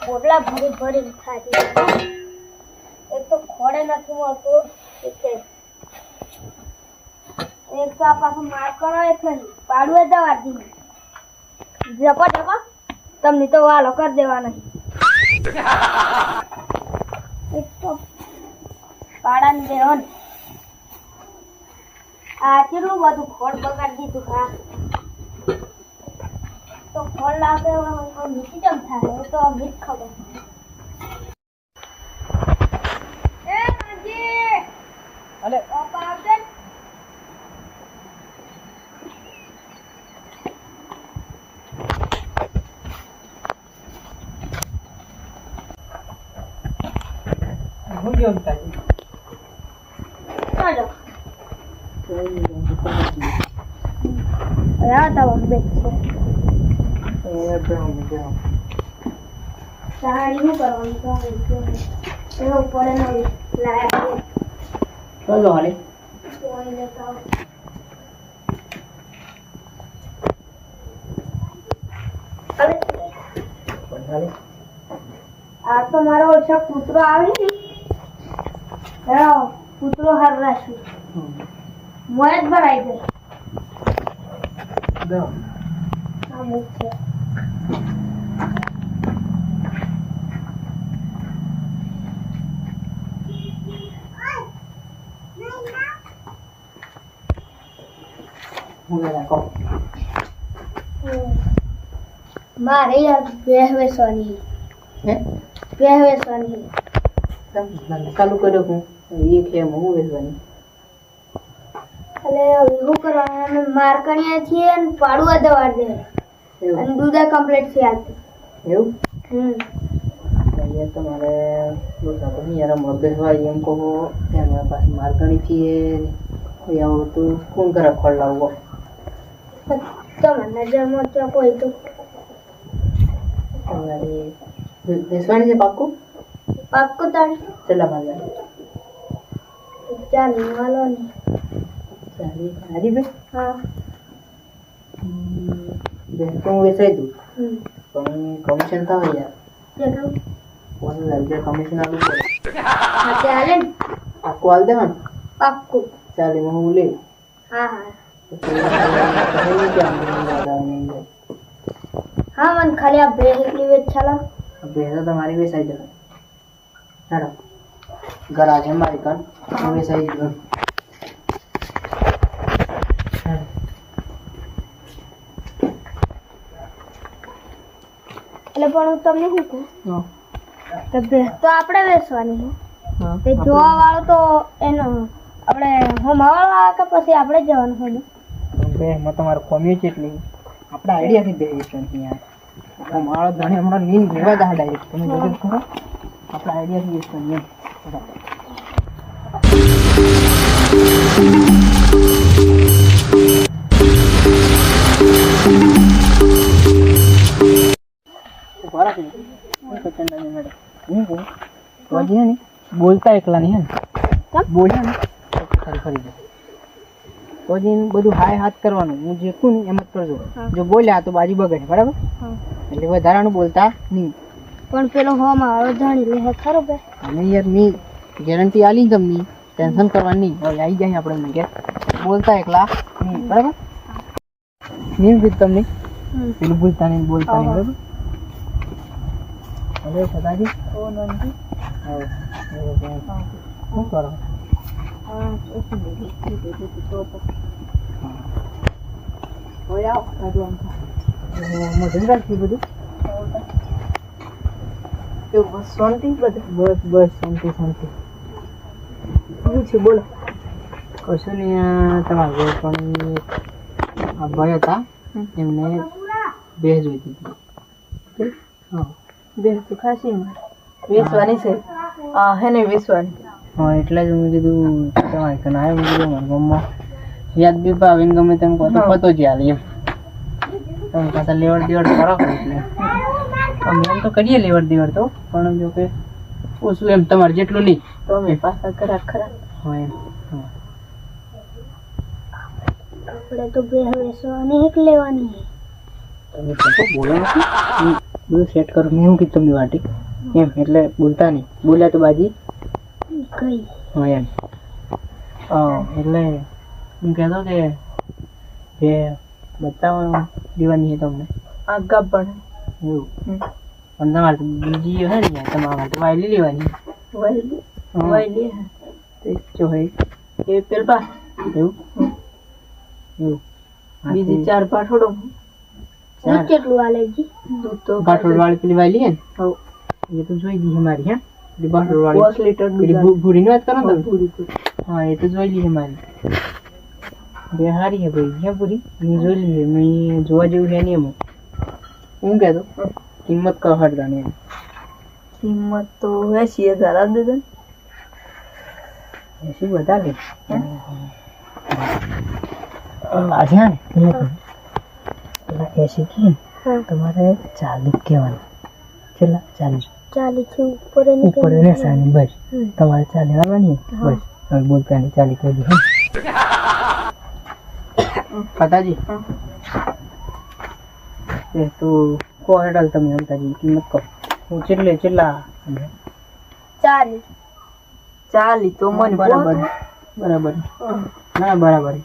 પોટલા ભરી ભરી ખાતી એક તો ખોડે નથી મળતું એક તો આ પાછું માર કરો એટલે પાડું દવા દી જપો જપો તમને તો વાલો કરી દેવાનો એક તો પાડાને દેવો ને આ કેટલું બધું ખોડ બગાડી દીધું ખા તો ખોડ લાગે મીઠી કેમ થાય એ તો મીઠ ખબર એ કાંજી અલે ઓપા આવજે હું ગયો તાજી ચાલો યા તા વંબે છે સાડી નું કરવાનું તો એ ઉપર નો લાયા ચલો હાલે કોઈ લેતા હાલે આ તો મારો ઓછો કૂતરો આવે ને કૂતરો હાર રાખ્યું મોય જ ભરાઈ ગયો દો આ મુખ્ય હું રાખો મારે યાર બેહવેસવાની હે બેહવેસવાની તમને ચાલુ કર્યો હું એક છે હું વેચવાની એટલે એવું કરવાનું મારકણીયા છીએ અને પાડવા દવા દે અને દૂધા કમ્પ્લીટ છે આ એવું હમ એ તમારે યાર મગજવાય એમ કહો એમાં પાછી મારકણી છીએ કોઈ આવું તો કોણ કરે ખોળ લાવવો તમારે નજરમાં તો કોઈ તો તમારે વેચવાની છે પાક્કું પાક્કું તાણ ચલા મારે ચાલી વાલો ને ચાલી હારી બે હા બેન તો હું વેચાઈ દઉં હમ પણ કમિશન થાય યાર કેટલું 5000 કમિશન આપવું પડે હા ચાલે ને આખું હાલ દેવાનું પાક્કું ચાલે હું લે હા હા હા મને ખાલી આ બ્રેક એટલી વેચ ચાલો ભેંસો તમારી વેચાઈ જશે ચાલો ગરાજ છે મારી કાન હું વેચાઈ જશે એટલે પણ હું તમને શું કહું કે ભેંસ તો આપણે વેચવાની છે તે જોવા વાળો તો એનો આપણે હોમાવાળો આવે કે પછી આપણે જ જવાનું હોમ બેમાં તમારું કોમ્યું છે એટલી આપણા આઈડિયાથી બે વેચવાની યાર મારો ધણી હમણાં નીંદ લેવા દા ડાયરેક્ટ તમે જોજો ખરો આપણા આઈડિયાથી વેચવાની એમ બોલતા એકલા નહીં હે બોલ્યા ને ફરી ફરી જાય તો બધું હાય હાથ કરવાનું હું જે કહું ને એમ જ કરજો જો બોલ્યા તો બાજી બગડે બરાબર એટલે વધારાનું બોલતા નહીં પણ પેલો હોમાવાળો જાણી લે ખરો બે અને યાર મેં ગેરંટી આલી તમને ટેન્શન કરવાની નહીં હવે આવી જાય આપણે કે બોલતા એકલા નહીં બરાબર નહીં કીધું તમને પેલું બોલતા નહીં બોલતા નહીં બરાબર હવે સદાજી શું કરો મધન રાખી બધું એવું બસ શાંતિ બધું બસ બસ શાંતિ શાંતિ શું છે બોલો કશું નહીં તમારે પણ આ ભાઈ હતા એમને ભેજ જોઈતી હતી હા બેન તો ખાસી વેચવાની છે હે ને વેચવાની હા એટલે જ હું કીધું તમારે કને આવ્યો મેં કીધું મારા ગામમાં યાદ બી પાવે ને ગમે તેમ કહો તો પતો જ હાલ એમ તમે પાછા લેવડ દેવડ કરો એટલે અમે એમ તો કરીએ લેવડ દેવડ તો પણ જો કે ઓછું એમ તમારે જેટલું નહીં તો અમે પાછા ખરા ખરા હા એમ હા આપણે તો બે વેચવાની એક લેવાની તમે તો બોલો નથી બધું સેટ કરો. મેં શું કીધું તમને વાટી એમ, એટલે બોલતા નહીં, બોલ્યા તો બાજી ગઈ. હા એમ. એટલે હું કહેતો કે જે બતાવવા દેવાની છે તમને આગા પણ એવું. પણ તમારે તો બીજી હે ને યાર, તમારા માટે વાયલી લેવાની. વાયલી હા. વાયલી તો જો હોય એ પેલા એવું એવું. બીજી 4 પાઠોડો દૂધ કેટલું આલે જી? દૂધ તો બાટોડ વાળી પેલી વાયલી હે ને હવ એ તો જોઈ દી મારી. હે પેલી બાટોડ વાળી 5 લીટર પેલી દૂધ ભૂરીની વાત કરો ને તમે? પૂરી હા એ તો જોઈ લી મારી. બે હારી હે ભાઈ. હે પૂરી મેં જોઈ લી. મેં જોવા જેવું છે નહીં એમાં. હું કહેતો કિંમત કહો હટગાને એમ. કિંમત તો 80,000 આ દે. એસી બધા લે આજે ને પેલા 80 કે હા. તમારે 40 કહેવાના. કેટલા? 40 40 થી ઉપર એની ઉપર ને સાની બસ હમ. તમારે 40 આવવાની હા. બસ. હવે બોલતા નહીં 40 કહેજો. પતાજી એ તો કો હેડલ તમે અંતાજી કિંમત કહો. હું કેટલા 40. 40 તો મને બરાબર બરાબર. ના બરાબર.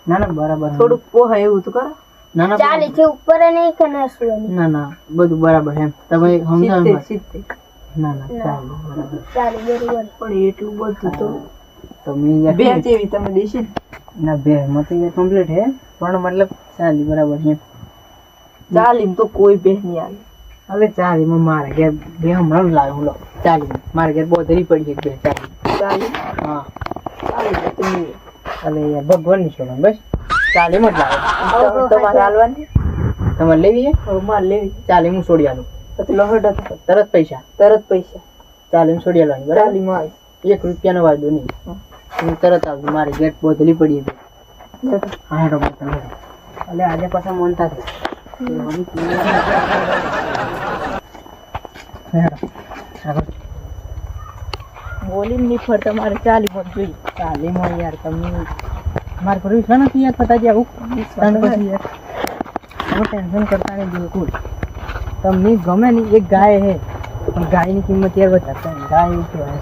ના ના બરાબર. થોડુંક પોહાય એવું તો કરો. ના ના 40 થી ઉપર એની કે ના શું એની? ના ના બધું બરાબર એમ તમે સમજાવ. 70 ના ના ચાલો બરાબર. 40 બરોબર. પણ એટલું બધું તો તમે યાર બે જેવી તમે દેશે ને. ના બે મત ये કમ્પ્લીટ હે પણ મતલબ ચાલી બરાબર એમ. 40 તો કોઈ બે નહીં આવે. હવે 40 માં મારે ઘેર બે હમણાં જ લાવ્યો હું લો 40 મારે ઘેર બોધરી પડી છે બે 40. 40 હા 40 તો નહીં. અલે યાર ભગવાનની છોડો બસ 40 માં જ લાવ્યો. તમારે હાલવાની તમારે લેવી છે હવે મારે લેવી 40 હું છોડી આલું. પછી લહડ હતો તરત પૈસા તરત પૈસા 40 છોડી આલવાની બરાબર. 40 માં ₹1 નો વાયદો નહીં. હું તરત આવજો મારી ગેટ બોધલી પડી હતી. આવે. હા રોબો તમે અલે આજે પાછા મોનતા છે. બોલીને નહીં ફરતા મારે 40 માં જોઈએ. 40 માં યાર તમે મારે પર વિશ્વાસ નથી યાર પતાજી આવું ત્રણ પછી યાર તમે ટેન્શન કરતા નહીં બિલકુલ. તમને ગમે નહીં એક ગાય હે પણ ગાયની કિંમત યાર વધારતા નહીં. ગાય એવું કહેવાય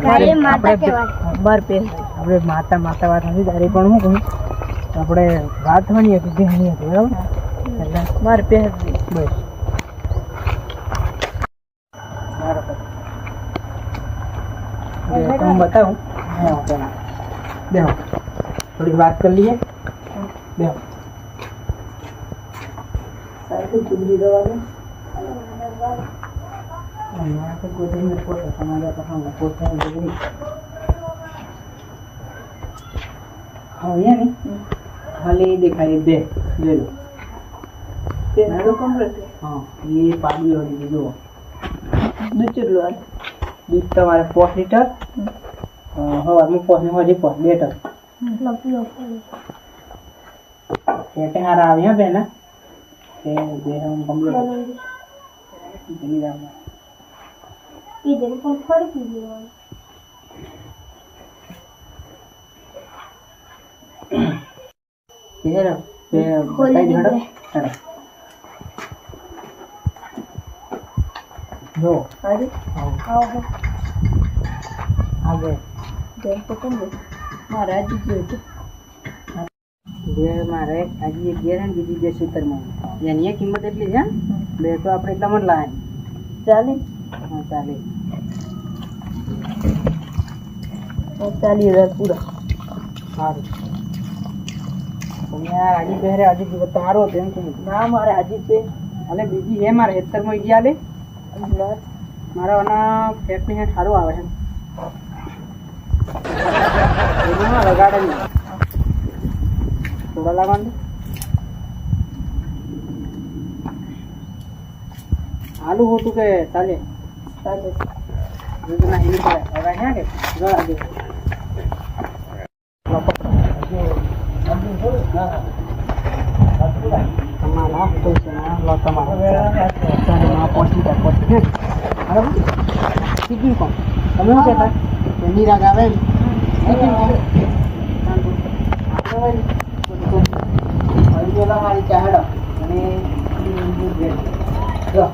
ગાય માતા આપણે કહેવાય. બાર પે આપણે માતા વાત નથી તારી પણ હું કહું આપણે વાત થવાની હતી બેહની હતી બરાબર એટલે મારે પે બસ બરાબર. તમે બતાવું હા ચાલો બેહો થોડીક વાત કરી લઈએ બેહો. સાહેબ ચુંદડી દવા यहाँ पे कोई नहीं फोटो समाजा तो हम फोटो नहीं हाँ ये नहीं खाली दिखाई दे ले लो તે તો કમ્પ્લીટ हाँ ये पानी वाली है जो દૂધ ચેટલું આવે दूध तुम्हारे 5 लीटर हवा में 5 में वाली 5 लीटर ये के हारा आ गया पहला ये दे हम कंप्लीट चली जाओ इधर पर फड़ कीजिए. ये ना ये बताई दो ना जो અરે आओ आगे તેમ તો કમ્પ્લીટ મારે આજે જોઈએ જે મારે આજે એક ગેર અને બીજી 2 સૂતરમાં એની એ કિંમત એટલી છે બે તો આપણે એટલા મત લાવે 40 હા ચાલે 40,000 પૂરા સારું તમે યાર આજે પહેરે આજે તમારો હતો એમ કે ના મારે આજે છે અલે બીજી હે મારે 71 માં ઈજી આલે મારા આના ફેટની હેઠ સારું આવે છે એમાં લગાડે નહીં થોડા લાગવાનું આલુ હોતું કે ચાલે ચાલે દૂધ ના હિલ પડે હવે હે કે ગળા દે તમારા પૈસા લો તમારા ચાલે પહોંચી જાય બરાબર શીખી કોણ તમે શું કહેતા એની રાગ આવે ને શીખી કોણ મારી ચાહેડો અને જો